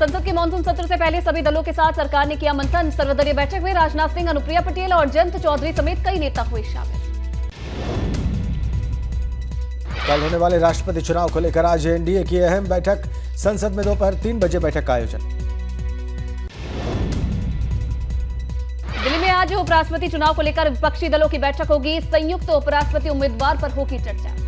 संसद के मानसून सत्र से पहले सभी दलों के साथ सरकार ने किया मंथन। सर्वदलीय बैठक में राजनाथ सिंह, अनुप्रिया पटेल और जयंत चौधरी समेत कई नेता हुए शामिल। कल होने वाले राष्ट्रपति चुनाव को लेकर आज एनडीए की अहम बैठक। संसद में दोपहर 3 बजे बैठक का आयोजन। दिल्ली में आज उपराष्ट्रपति चुनाव को लेकर विपक्षी दलों की बैठक होगी। संयुक्त उपराष्ट्रपति उम्मीदवार पर होगी चर्चा।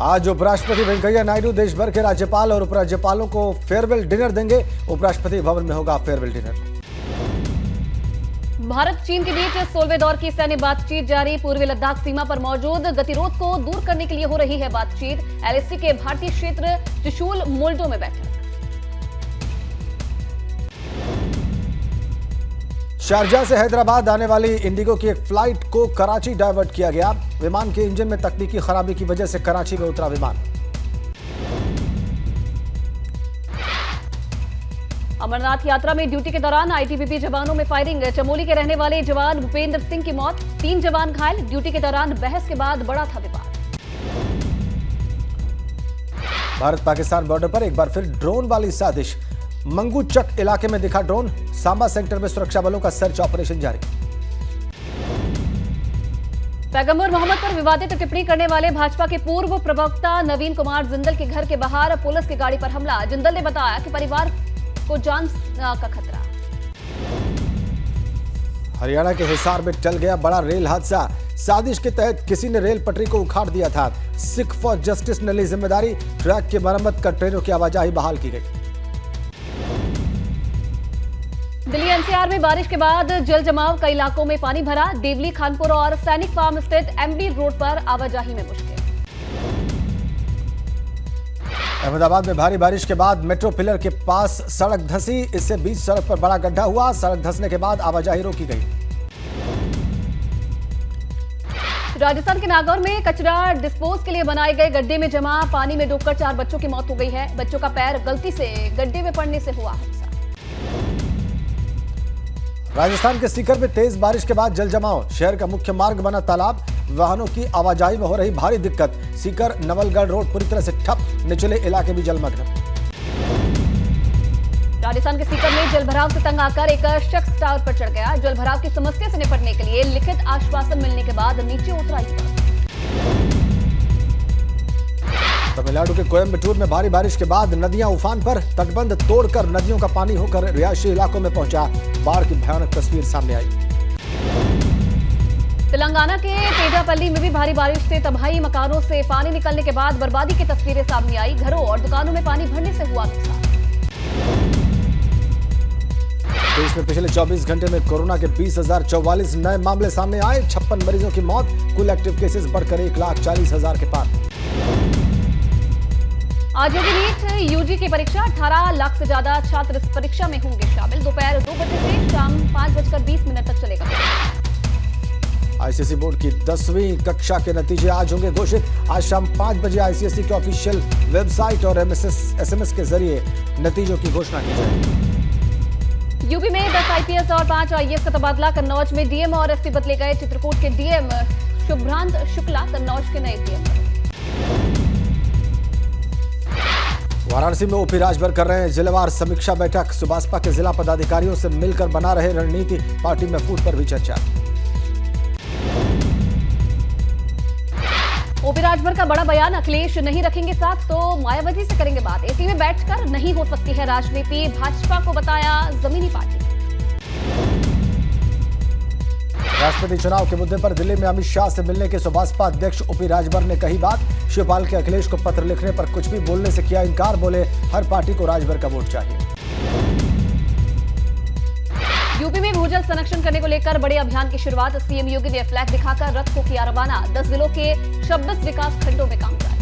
आज उपराष्ट्रपति वेंकैया नायडू देश भर के राज्यपाल और उपराज्यपालों को फेयरवेल डिनर देंगे। उपराष्ट्रपति भवन में होगा फेयरवेल डिनर। भारत चीन के बीच 16वें दौर की सैन्य बातचीत जारी। पूर्वी लद्दाख सीमा पर मौजूद गतिरोध को दूर करने के लिए हो रही है बातचीत। एलएसी के भारतीय क्षेत्र चुशूल मोल्डो में बैठक। शारजाह से हैदराबाद आने वाली इंडिगो की एक फ्लाइट को कराची डायवर्ट किया गया। विमान के इंजन में तकनीकी खराबी की वजह से कराची में उतरा विमान। अमरनाथ यात्रा में ड्यूटी के दौरान आईटीबीपी जवानों में फायरिंग। चमोली के रहने वाले जवान भूपेंद्र सिंह की मौत, 3 जवान घायल। ड्यूटी के दौरान बहस के बाद बड़ा था विवाद। भारत पाकिस्तान बॉर्डर पर एक बार फिर ड्रोन वाली साजिश। मंगू चक इलाके में दिखा ड्रोन। सांबा सेक्टर में सुरक्षा बलों का सर्च ऑपरेशन जारी। पैगंबर मोहम्मद पर विवादित टिप्पणी करने वाले भाजपा के पूर्व प्रवक्ता नवीन कुमार जिंदल के घर के बाहर पुलिस की गाड़ी पर हमला। जिंदल ने बताया कि परिवार को जान का खतरा। हरियाणा के हिसार में टल गया बड़ा रेल हादसा। साजिश के तहत किसी ने रेल पटरी को उखाड़ दिया था। सिख फॉर जस्टिस ने ली जिम्मेदारी। ट्रैक की मरम्मत कर ट्रेनों की आवाजाही बहाल की गई। दिल्ली एनसीआर में बारिश के बाद जल जमाव, कई इलाकों में पानी भरा। देवली, खानपुर और सैनिक फार्म स्थित एमबी रोड पर आवाजाही में मुश्किल। अहमदाबाद में भारी बारिश के बाद मेट्रो पिलर के पास सड़क धंसी। इससे बीच सड़क पर बड़ा गड्ढा हुआ। सड़क धंसने के बाद आवाजाही रोकी गई। राजस्थान के नागौर में कचरा डिस्पोज के लिए बनाए गए गड्ढे में जमा पानी में डूबकर 4 बच्चों की मौत हो गई है। बच्चों का पैर गलती से गड्ढे में पड़ने से हुआ हादसा। राजस्थान के सीकर में तेज बारिश के बाद जल जमाव। शहर का मुख्य मार्ग बना तालाब। वाहनों की आवाजाही में हो रही भारी दिक्कत। सीकर नवलगढ़ रोड पूरी तरह से ठप। निचले इलाके भी जलमग्न। राजस्थान के सीकर में जलभराव से तंग आकर एक शख्स टावर पर चढ़ गया। जलभराव की समस्या से निपटने के लिए लिखित आश्वासन मिलने के बाद नीचे उतरा युवक। तमिलनाडु के कोयम्बटूर में भारी बारिश के बाद नदियां उफान पर। तटबंध तोड़कर नदियों का पानी होकर रिहायशी इलाकों में पहुंचा। बाढ़ की भयानक तस्वीर सामने आई। तेलंगाना के पेडापल्ली में भी भारी बारिश से तबाही। मकानों से पानी निकलने के बाद बर्बादी की तस्वीरें सामने आई। घरों और दुकानों में पानी भरने से हुआ नुकसान। देश में पिछले 24 घंटे में कोरोना के 20,044 नए मामले सामने आए। 56 मरीजों की मौत। कुल एक्टिव केसेस बढ़कर 1,40,000 के पार। आज होगी नीट यूजी की परीक्षा। 18 लाख से ज्यादा छात्र इस परीक्षा में होंगे शामिल। दोपहर 2 बजे से शाम 5:20 तक चलेगा। आईसीएसई बोर्ड की 10वीं कक्षा के नतीजे आज होंगे घोषित। आज शाम 5 बजे आईसीएसई के ऑफिशियल वेबसाइट और एसएमएस के जरिए नतीजों की घोषणा की जाएगी। यूपी में 10 आईपीएस और 5 आईएएस का तबादला। कन्नौज में डीएम और एसपी बदले गए। चित्रकूट के डीएम शुभ्रांत शुक्ला कन्नौज के नए डीएम। वाराणसी में ओपी राजभर कर रहे हैं जिलेवार समीक्षा बैठक। सुभाषपा के जिला पदाधिकारियों से मिलकर बना रहे रणनीति। पार्टी में फूट पर भी चर्चा। ओपी राजभर का बड़ा बयान। अखिलेश नहीं रखेंगे साथ तो मायावती से करेंगे बात। एसी में बैठकर नहीं हो सकती है राजनीति। भाजपा को बताया जमीनी पार्टी। राष्ट्रपति चुनाव के मुद्दे पर दिल्ली में अमित शाह से मिलने के सुभाषपा अध्यक्ष ओपी राजभर ने कही बात। शिवपाल के अखिलेश को पत्र लिखने पर कुछ भी बोलने से किया इनकार। बोले हर पार्टी को राजभर का वोट चाहिए। यूपी में भूजल संरक्षण करने को लेकर बड़े अभियान की शुरुआत। सीएम योगी ने फ्लैग दिखाकर रथ को किया रवाना। 10 जिलों के 26 विकास खंडों में काम जारी।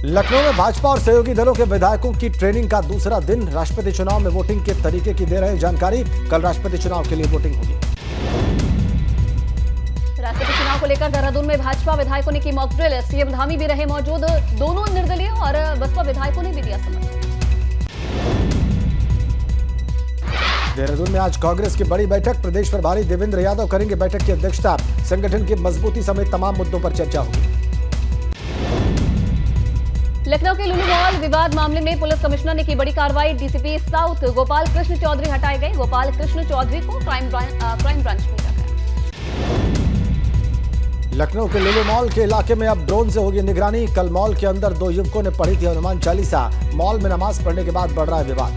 लखनऊ में भाजपा और सहयोगी दलों के विधायकों की ट्रेनिंग का दूसरा दिन। राष्ट्रपति चुनाव में वोटिंग के तरीके की दे रहे जानकारी। कल राष्ट्रपति चुनाव के लिए वोटिंग होगी। राष्ट्रपति चुनाव को लेकर देहरादून में भाजपा विधायकों ने की मॉक ड्रिल। सीएम धामी भी रहे मौजूद। दोनों निर्दलीय और बसपा विधायकों ने भी दिया समर्थन। देहरादून में आज कांग्रेस की बड़ी बैठक। प्रदेश प्रभारी देवेंद्र यादव करेंगे बैठक की अध्यक्षता। संगठन की मजबूती समेत तमाम मुद्दों पर चर्चा होगी। लखनऊ के लुलु मॉल विवाद मामले में पुलिस कमिश्नर ने की बड़ी कार्रवाई। डीसीपी साउथ गोपाल कृष्ण चौधरी हटाए गए। गोपाल कृष्ण चौधरी को क्राइम ब्रांच भेजा गया। लखनऊ के लुलु मॉल के इलाके में अब ड्रोन से होगी निगरानी। कल मॉल के अंदर 2 युवकों ने पढ़ी थी हनुमान चालीसा। मॉल में नमाज पढ़ने के बाद बढ़ रहा है विवाद।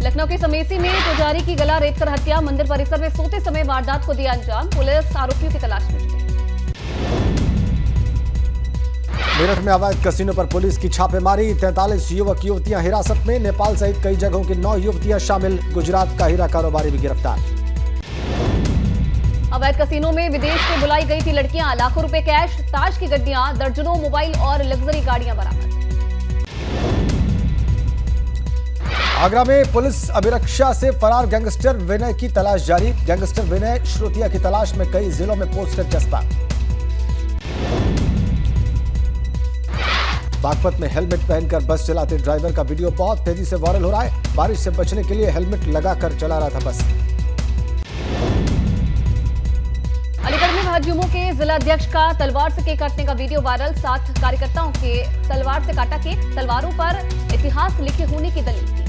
लखनऊ के समेसी में पुजारी की गला रेतकर हत्या। मंदिर परिसर में सोते समय वारदात को दिया अंजाम। पुलिस आरोपियों की तलाश में जुटी। मेरठ में अवैध कसिनो पर पुलिस की छापेमारी। 43 युवक युवतियां हिरासत में। नेपाल सहित कई जगहों की 9 युवतियां शामिल। गुजरात का हीरा कारोबारी भी गिरफ्तार। अवैध कसिनो में विदेश से बुलाई गई थी लड़कियां। लाखों रुपए कैश, ताश की गड्डियां, दर्जनों मोबाइल और लग्जरी गाड़ियां बरामद। आगरा में पुलिस अभिरक्षा से फरार गैंगस्टर विनय की तलाश जारी। गैंगस्टर विनय श्रुतिया की तलाश में कई जिलों में पोस्टर चस्पा। बागपत में हेलमेट पहनकर बस चलाते ड्राइवर का वीडियो बहुत तेजी से वायरल हो रहा है। बारिश से बचने के लिए हेलमेट लगाकर चला रहा था बस। अलीगढ़ में भाजयुमो के जिला अध्यक्ष का तलवार से केक काटने का वीडियो वायरल। 7 कार्यकर्ताओं के तलवार से काटा केक। तलवारों पर इतिहास लिखे होने की दलील थी।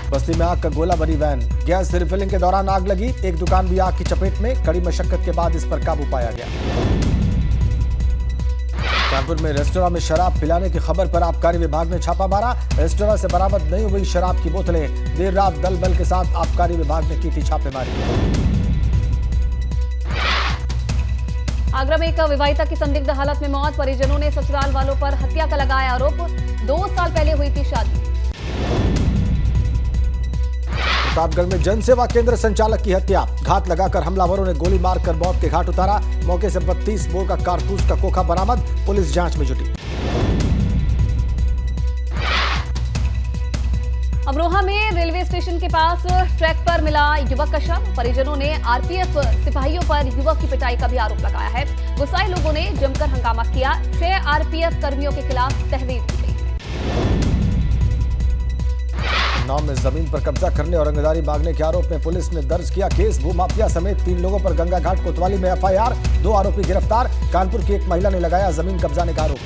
बस्ती में आग का गोला बनी वैन। गैस रिफिलिंग के दौरान आग लगी। एक दुकान भी आग की चपेट में। कड़ी मशक्कत के बाद इस पर काबू पाया गया। कानपुर में रेस्टोरेंट में शराब पिलाने की खबर पर आबकारी विभाग ने छापा मारा। रेस्टोरेंट से बरामद नहीं हुई शराब की बोतलें। देर रात दल बल के साथ आबकारी विभाग ने की थी छापेमारी। आगरा में एक विवाहिता की संदिग्ध हालत में मौत। परिजनों ने ससुराल वालों पर हत्या का लगाया आरोप। 2 साल पहले हुई थी शादी। प्रतापगढ़ में जनसेवा केंद्र संचालक की हत्या। घात लगाकर हमलावरों ने गोली मारकर मौत के घाट उतारा। मौके से 32 बोर का कारतूस का खोखा बरामद। पुलिस जांच में जुटी। अमरोहा में रेलवे स्टेशन के पास ट्रैक पर मिला युवक का शव। परिजनों ने आरपीएफ सिपाहियों पर युवक की पिटाई का भी आरोप लगाया है। गुस्साए लोगों ने जमकर हंगामा किया। 6 आरपीएफ कर्मियों के खिलाफ तहरीर की गई है। नाम में जमीन पर कब्जा करने और रंगदारी मांगने के आरोप में पुलिस ने दर्ज किया केस। भूमाफिया समेत 3 लोगों पर गंगा घाट कोतवाली में एफआईआर। 2 आरोपी गिरफ्तार। कानपुर की एक महिला ने लगाया जमीन कब्जाने का आरोप।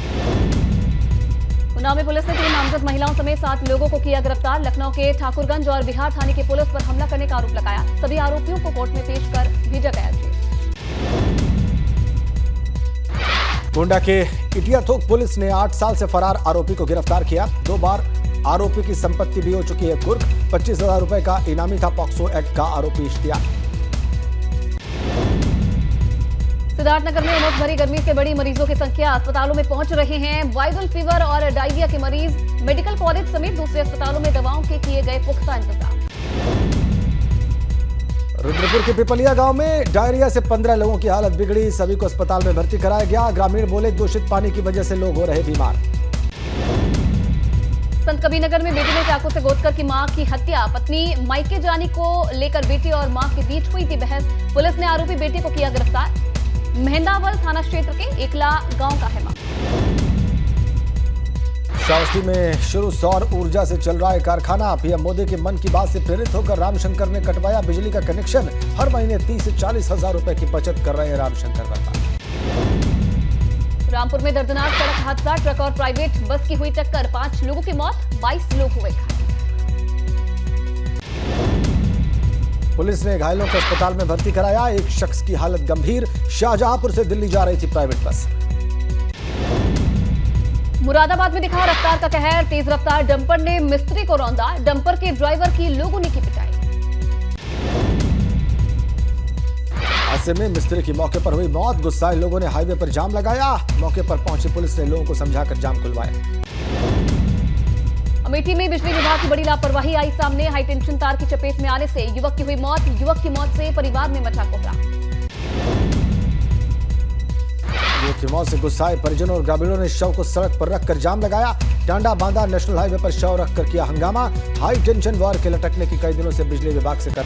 उन्नाव में पुलिस ने 3 नामजद महिलाओं समेत 7 लोगों को किया गिरफ्तार। लखनऊ के ठाकुरगंज और बिहार थाने की पुलिस पर हमला करने का आरोप लगाया। सभी आरोपियों को कोर्ट में पेश कर भेजा गया जेल। गोंडा के इटियाथोक पुलिस ने 8 साल से फरार आरोपी को गिरफ्तार किया। 2 बार आरोपी की संपत्ति भी हो चुकी है कुर्क। 25,000 रुपए का इनामी था। पॉक्सो एक्ट का आरोपी इश्तियाक। सिद्धार्थनगर में उमस भरी गर्मी से बड़ी मरीजों की संख्या। अस्पतालों में पहुंच रहे हैं वायरल फीवर और डायरिया के मरीज। मेडिकल कॉलेज समेत दूसरे अस्पतालों में दवाओं के किए गए पुख्ता इंतजाम। रुद्रपुर के पिपलिया गांव में डायरिया से 15 लोगों की हालत बिगड़ी। सभी को अस्पताल में भर्ती कराया गया। ग्रामीण बोले दूषित पानी की वजह से लोग हो रहे बीमार। संत कबीरनगर में बेटी ने चाकू से गोदकर की मां की हत्या। पत्नी मायके जाने को लेकर बेटी और मां के बीच हुई थी बहस। पुलिस ने आरोपी बेटे को किया गिरफ्तार। मेहंदावल थाना क्षेत्र के एकला गांव का है मामला। श्रावस्ती में शुरू सौर ऊर्जा से चल रहा है कारखाना। पीएम मोदी के मन की बात से प्रेरित होकर रामशंकर ने कटवाया बिजली का कनेक्शन। हर महीने 30 से 40 हजार रुपए की बचत कर रहे हैं रामशंकर वर्मा। रामपुर में दर्दनाक सड़क हादसा। ट्रक और प्राइवेट बस की हुई टक्कर। 5 लोगों की मौत, 22 लोग हुए घायल। पुलिस ने घायलों को अस्पताल में भर्ती कराया। एक शख्स की हालत गंभीर। शाहजहांपुर से दिल्ली जा रही थी प्राइवेट बस। मुरादाबाद में दिखा रफ्तार का कहर। तेज रफ्तार डंपर ने मिस्त्री को रौंदा। डंपर के ड्राइवर की लोगों ने की पिटाई। हादसे में मिस्त्री की मौके पर हुई मौत। गुस्साए लोगों ने हाईवे पर जाम लगाया। मौके पर पहुंची पुलिस ने लोगों को समझाकर जाम खुलवाया। अमेठी में बिजली विभाग की बड़ी लापरवाही आई सामने। हाई टेंशन तार की चपेट में आने से युवक की हुई मौत। युवक की मौत से परिवार में मचा कोहराम। युवक की मौत से गुस्साए परिजनों और ग्रामीणों ने शव को सड़क पर रखकर जाम लगाया। टांडा बांधा नेशनल हाईवे पर शव रखकर किया हंगामा। हाई टेंशन वायर के लटकने की कई दिनों से बिजली विभाग से कर।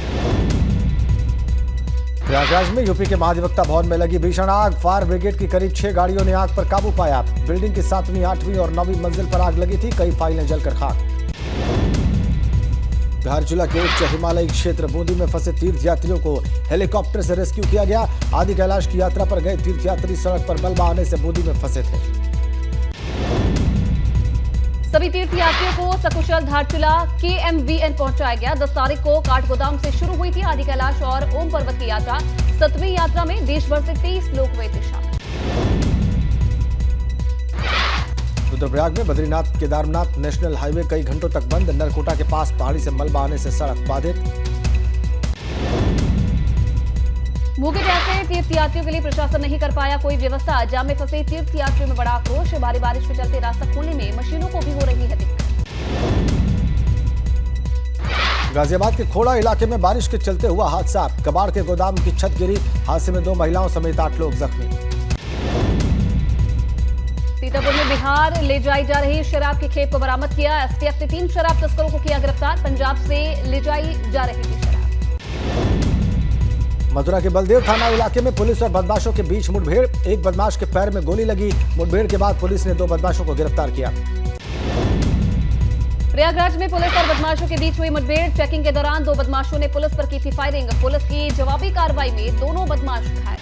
प्रयागराज में यूपी के महाधिवक्ता भवन में लगी भीषण आग। फायर ब्रिगेड की करीब 6 गाड़ियों ने आग पर काबू पाया। बिल्डिंग की 7वीं, 8वीं और 9वीं मंजिल पर आग लगी थी। कई फाइलें जलकर खाक। धारचूला के उच्च हिमालयी क्षेत्र बूंदी में फंसे तीर्थयात्रियों को हेलीकॉप्टर से रेस्क्यू किया गया। आदि कैलाश की यात्रा पर गए तीर्थयात्री सड़क पर मलबा आने से बूंदी में फंसे थे। सभी तीर्थयात्रियों को सकुशल धारचूला KMVN पहुंचाया गया। 10 तारीख को काठगोदाम से शुरू हुई थी आदि कैलाश और ओम पर्वत की यात्रा। 7वीं यात्रा में देश भर से 23 लोग हुए थे शामिल। रुद्रप्रयाग में बद्रीनाथ केदारनाथ नेशनल हाईवे कई घंटों तक बंद। नरकोटा के पास पहाड़ी से मलबा आने से सड़क बाधित। भूखे प्यासे तीर्थयात्रियों के लिए प्रशासन नहीं कर पाया कोई व्यवस्था। जाम में फंसे तीर्थयात्रियों में बड़ा आक्रोश। भारी बारिश के चलते रास्ता खोलने में मशीनों को भी हो रही है दिक्कत। गाजियाबाद के खोड़ा इलाके में बारिश के चलते हुआ हादसा। कबाड़ के गोदाम की छत गिरी। हादसे में 2 महिलाओं समेत 8 लोग जख्मी। सीतापुर में बिहार ले जाई जा रही शराब की खेप को बरामद किया। STF ने 3 शराब तस्करों को किया गिरफ्तार। पंजाब से ले जाई जा रही थी शराब। मथुरा के बलदेव थाना इलाके में पुलिस और बदमाशों के बीच मुठभेड़। एक बदमाश के पैर में गोली लगी। मुठभेड़ के बाद पुलिस ने 2 बदमाशों को गिरफ्तार किया। प्रयागराज में पुलिस और बदमाशों के बीच हुई मुठभेड़। चेकिंग के दौरान 2 बदमाशों ने पुलिस पर की थी फायरिंग। पुलिस की जवाबी कार्रवाई में दोनों बदमाश घायल।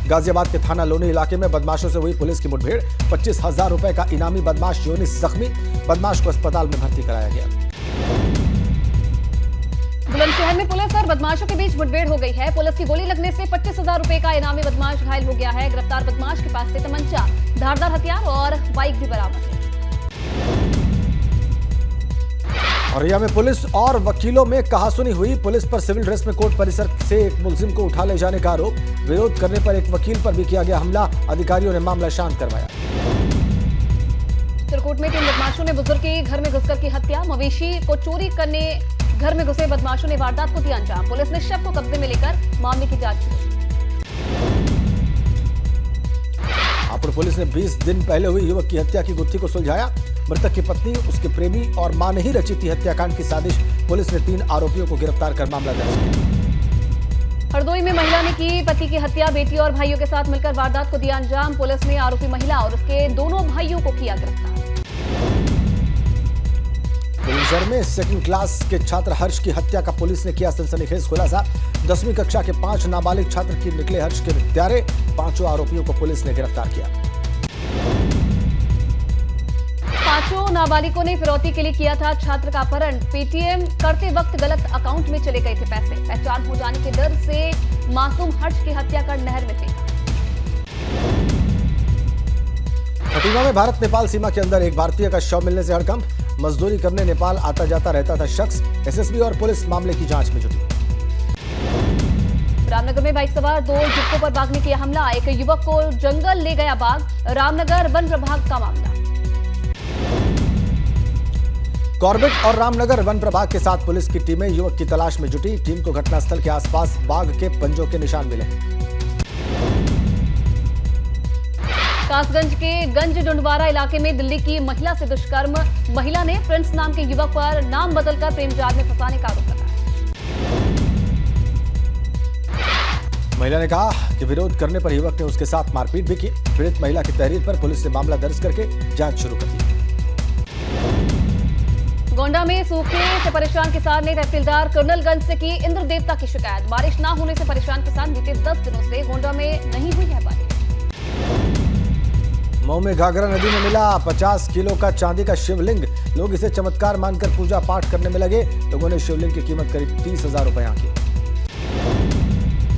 गाजियाबाद के थाना लोनी इलाके में बदमाशों से हुई पुलिस की मुठभेड़। 25,000 रुपए का इनामी बदमाश यूनिस जख्मी। बदमाश को अस्पताल में भर्ती कराया गया। बुलंदशहर में पुलिस और बदमाशों के बीच मुठभेड़ हो गई है। पुलिस की गोली लगने से 25,000 रुपए का इनामी बदमाश घायल हो गया है। गिरफ्तार बदमाश के पास से तमंचा, धारदार हथियार और बाइक भी बरामद है। औरैया में पुलिस और वकीलों में कहासुनी हुई। पुलिस पर सिविल ड्रेस में कोर्ट परिसर से एक मुलजिम को उठा ले जाने का आरोप। विरोध करने पर एक वकील पर भी किया गया हमला। अधिकारियों ने मामला शांत करवाया। चित्रकूट में 3 बदमाशों ने बुजुर्ग के घर में घुसकर की हत्या। मवेशी को चोरी करने घर में घुसे बदमाशों ने वारदात को दिया अंजाम। पुलिस ने शव को कब्जे में लेकर मामले की जांच शुरू। हापुड़ पुलिस ने 20 दिन पहले हुई युवक की हत्या की गुत्थी को सुलझाया। मृतक की पत्नी, उसके प्रेमी और मां ने ही रची थी हत्याकांड की साजिश। पुलिस ने 3 आरोपियों को गिरफ्तार कर मामला दर्ज किया। हरदोई में महिला ने की पति की हत्या। बेटी और भाइयों के साथ मिलकर वारदात को दिया अंजाम। पुलिस ने आरोपी महिला और उसके दोनों भाइयों को किया गिरफ्तार। बुलंदशहर में 2nd क्लास के छात्र हर्ष की हत्या का पुलिस ने किया सनसनीखेज खुलासा। 10वीं कक्षा के 5 नाबालिग छात्र की निकले हर्ष के हत्यारे। 5 आरोपियों को पुलिस ने गिरफ्तार किया। 5 नाबालिगों ने फिरौती के लिए किया था छात्र का अपहरण। पेटीएम करते वक्त गलत अकाउंट में चले गए थे पैसे। पहचान हो जाने के डर से मासूम हर्ष की हत्या कर नहर में फेंका। खटीमा में भारत नेपाल सीमा के अंदर एक भारतीय का शव मिलने से हड़कंप। मजदूरी करने नेपाल आता जाता रहता था शख्स। एसएसबी और पुलिस मामले की जांच में जुटी। रामनगर में बाइक सवार 2 युवकों पर बाघ ने किया हमला। एक युवक को जंगल ले गया बाघ। रामनगर वन प्रभाग का मामला। कॉर्बेट और रामनगर वन प्रभाग के साथ पुलिस की टीमें युवक की तलाश में जुटी। टीम को घटनास्थल के आसपास बाघ के पंजों के निशान मिले। कासगंज के गंज डुंडवारा इलाके में दिल्ली की महिला से दुष्कर्म। महिला ने प्रिंस नाम के युवक पर नाम बदलकर प्रेम जाल में फंसाने का आरोप लगाया। महिला ने कहा कि विरोध करने पर युवक ने उसके साथ मारपीट भी की। पीड़ित महिला की तहरीर पर पुलिस ने मामला दर्ज करके जांच शुरू कर दी। गोंडा में सूखे से परेशान किसान ने तहसीलदार कर्नलगंज से की इंद्र देवता की शिकायत। बारिश न होने से परेशान किसान बीते 10 दिनों से गोंडा में नहीं हुई है बारिश। मऊ में घाघरा नदी में मिला 50 किलो का चांदी का शिवलिंग। लोग इसे चमत्कार मानकर पूजा पाठ करने में लगे। लोगों ने शिवलिंग की कीमत करीब 30,000 रुपए आंकी।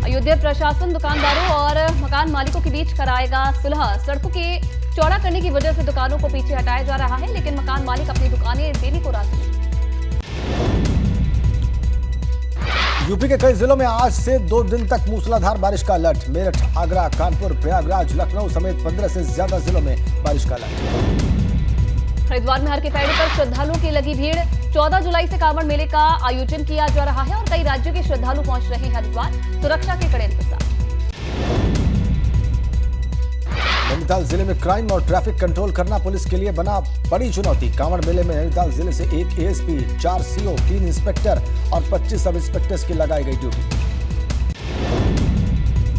अयोध्या प्रशासन दुकानदारों और मकान मालिकों के बीच कराएगा सुलह। सड़कों के चौड़ा करने की वजह से दुकानों को पीछे हटाया जा रहा है, लेकिन मकान मालिक अपनी दुकानें देने को राजी नहीं। यूपी के कई जिलों में आज से 2 दिन तक मूसलाधार बारिश का अलर्ट। मेरठ, आगरा, कानपुर, प्रयागराज, लखनऊ समेत 15 से ज्यादा जिलों में बारिश का अलर्ट। हरिद्वार में हर के पैड़ी पर श्रद्धालुओं की लगी भीड़। 14 जुलाई से कांवड़ मेले का आयोजन किया जा रहा है और कई राज्यों के श्रद्धालु पहुंच रहे हैं हरिद्वार। सुरक्षा के कड़े इंतजाम। नैनीताल जिले में क्राइम और ट्रैफिक कंट्रोल करना पुलिस के लिए बना बड़ी चुनौती। कांवड़ मेले में नैनीताल जिले से 1 एएसपी, 4 सीओ, 3 इंस्पेक्टर और 25 सब इंस्पेक्टर्स की लगाई गई ड्यूटी।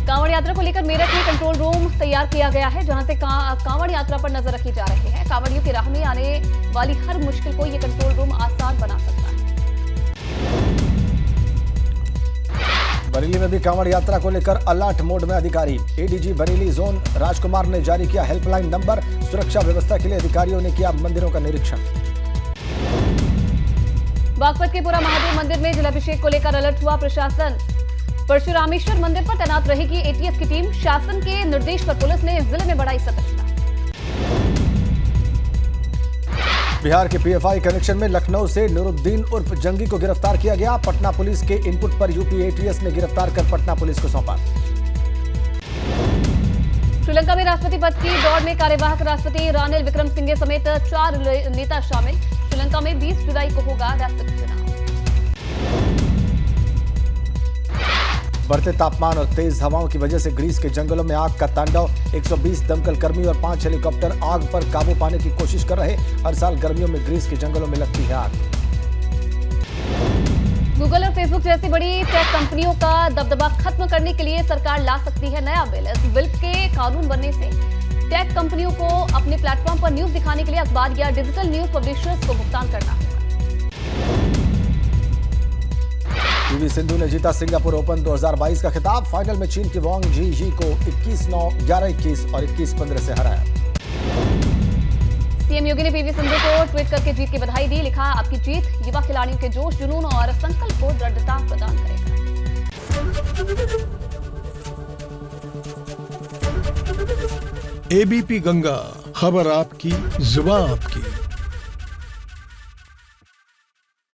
कांवड़ यात्रा को लेकर मेरठ में कंट्रोल रूम तैयार किया गया है, जहां से कांवड़ यात्रा पर नजर रखी जा रही है। कांवड़ियों की राह में आने वाली हर मुश्किल को ये कंट्रोल रूम आसान बना सकता है। बरेली में भी कांवड़ यात्रा को लेकर अलर्ट मोड में अधिकारी। एडीजी बरेली जोन राजकुमार ने जारी किया हेल्पलाइन नंबर। सुरक्षा व्यवस्था के लिए अधिकारियों ने किया मंदिरों का निरीक्षण। बागपत के पुरा महादेव मंदिर में जलाभिषेक को लेकर अलर्ट हुआ प्रशासन। परशुरामेश्वर मंदिर पर तैनात रहेगी एटीएस की टीम। शासन के निर्देश पर पुलिस ने जिले में बढ़ाई सतर्कता। बिहार के पीएफआई कनेक्शन में लखनऊ से नूरुद्दीन उर्फ जंगी को गिरफ्तार किया गया। पटना पुलिस के इनपुट पर यूपी एटीएस ने गिरफ्तार कर पटना पुलिस को सौंपा। श्रीलंका में राष्ट्रपति पद की दौड़ में कार्यवाहक राष्ट्रपति रानिल विक्रमसिंघे समेत 4 नेता शामिल। श्रीलंका में 20 जुलाई को होगा राष्ट्रपति चुनाव। बढ़ते तापमान और तेज हवाओं की वजह से ग्रीस के जंगलों में आग का तांडव। 120 दमकल कर्मी और 5 हेलीकॉप्टर आग पर काबू पाने की कोशिश कर रहे। हर साल गर्मियों में ग्रीस के जंगलों में लगती है आग। गूगल और फेसबुक जैसी बड़ी टेक कंपनियों का दबदबा खत्म करने के लिए सरकार ला सकती है नया बिल। इस बिल के कानून बनने से टेक कंपनियों को अपने प्लेटफॉर्म पर न्यूज दिखाने के लिए अखबार या डिजिटल न्यूज पब्लिशर्स को भुगतान करना होगा। पीवी सिंधु ने जीता सिंगापुर ओपन 2022 का खिताब। फाइनल में चीन की वांग जी को 21-9, 11-21 और 21-15 से हराया। सीएम योगी ने पीवी सिंधु को ट्वीट करके जीत की बधाई दी। लिखा, आपकी जीत युवा खिलाड़ियों के जोश, जुनून और संकल्प को दृढ़ता प्रदान करेगा। एबीपी गंगा, खबर आपकी, जुबान आपकी।